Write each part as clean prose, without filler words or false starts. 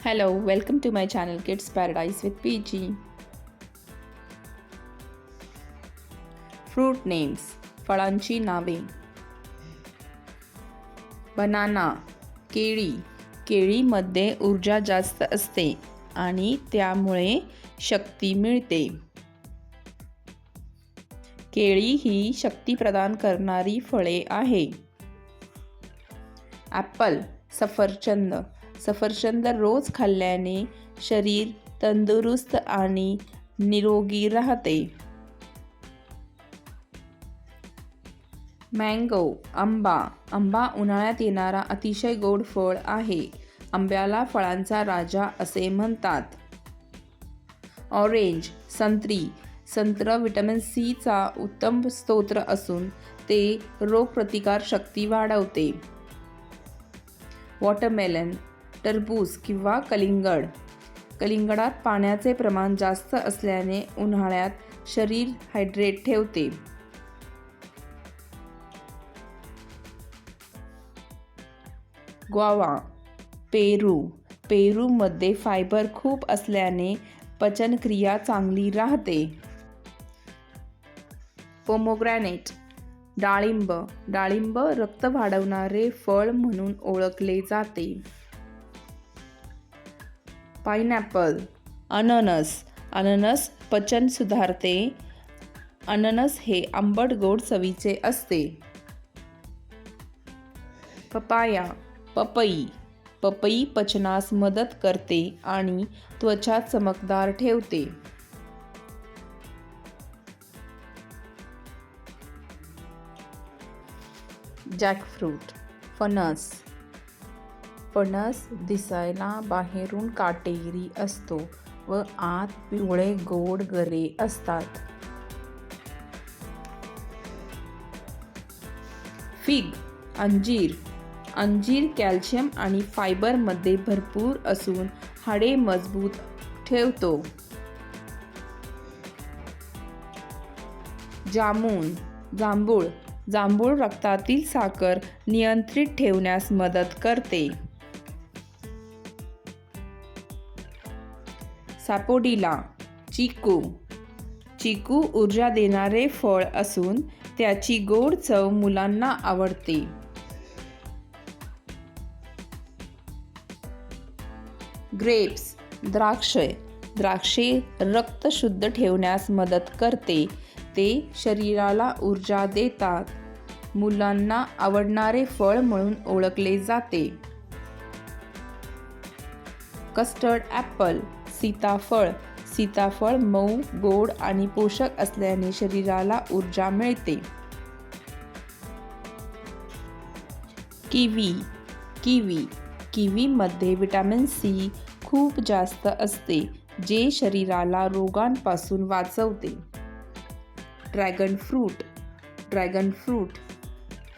Hello, welcome to my channel Kids Paradise with PG. Fruit names, फळांची नावे. Banana, केळी. केळीमध्ये ऊर्जा जास्त असते आणि त्यामुळे शक्ती मिळते. केळी ही शक्ती प्रदान करणारी फळे आहे. ॲपल, सफरचंद. सफरचंद रोज खाल्ल्याने शरीर तंदुरुस्त आणि निरोगी राहते. मँगो, आंबा. आंबा उन्हाळ्यात येणारा अतिशय गोड फळ आहे. आंब्याला फळांचा राजा असे म्हणतात. ऑरेंज, संत्री. संत्र व्हिटॅमिन सी चा उत्तम स्रोत असून ते रोगप्रतिकार शक्ती वाढवते. वॉटरमेलन, टरबूज किंवा कलिंगड. कलिंगडात पाण्याचे प्रमाण जास्त असल्याने उन्हाळ्यात शरीर हायड्रेट ठेवते. ग्वावा, पेरू. पेरूमध्ये फायबर खूप असल्याने पचनक्रिया चांगली राहते. पोमोग्रॅनेट, डाळिंब. डाळिंब रक्त वाढवणारे फळ म्हणून ओळखले जाते. पाइनॲपल, अननस. अननस पचन सुधारते. अननस हे आंबट गोड चवीचे असते. पपाया, पपई. पपई पचनास मदत करते आणि त्वचा चमकदार ठेवते. जॅकफ्रूट, फणस. फणस दिसायला बाहेरून काटेरी असतो व आत पिवळे गोड गरे असतात. फिग, अंजीर. अंजीर कॅल्शियम आणि फायबरमध्ये भरपूर असून हाडे मजबूत ठेवतो. जामुन, जांभूळ. जांभूळ रक्तातील साखर नियंत्रित ठेवण्यास मदत करते. सॅपोडिला, चिकू. चिकू ऊर्जा देणारे फळ असून त्याची गोड चव मुलांना आवडते. ग्रेप्स, द्राक्षे. द्राक्षे रक्त शुद्ध ठेवण्यास मदत करते. ते शरीराला ऊर्जा देतात. मुलांना आवडणारे फळ म्हणून ओळखले जाते. कस्टर्ड ॲपल, सीताफळ. सीताफळ मऊ, गोड आणि पोषक असल्याने शरीराला ऊर्जा मिळते. Kiwi, kiwi. किवीमध्ये व्हिटॅमिन सी खूप जास्त असते जे शरीराला रोगांपासून वाचवते. Dragon fruit. ड्रॅगन फ्रूट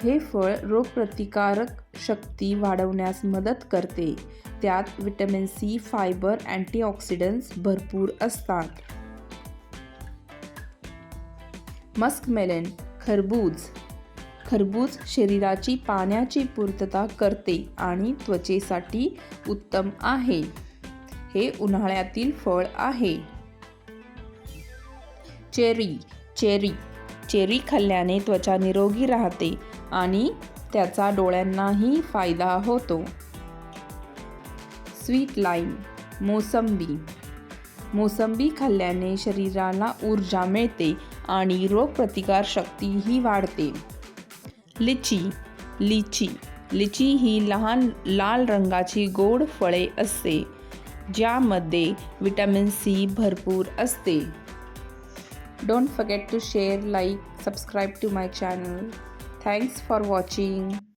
हे फळ रोगप्रतिकारक शक्ती वाढवण्यास मदत करते. त्यात व्हिटॅमिन सी, फायबर, अँटीऑक्सिडंट्स भरपूर असतात. मस्कमेलन, खरबूज. खरबूज शरीराची पाण्याची पूर्तता करते आणि त्वचेसाठी उत्तम आहे. हे उन्हाळ्यातील फळ आहे. चेरी. चेरी. चेरी खाल्ल्याने त्वचा निरोगी राहते आणि त्याचा डोळ्यांनाही फायदा होतो. स्वीट लाईम, मोसंबी. मोसंबी खाल्ल्याने शरीराला ऊर्जा मिळते आणि रोगप्रतिकार शक्तीही वाढते. लिची. लिची. लिची ही लहान लाल रंगाची गोड फळे असते ज्यामध्ये व्हिटॅमिन सी भरपूर असते. Don't forget to share, like, subscribe to my channel. Thanks for watching.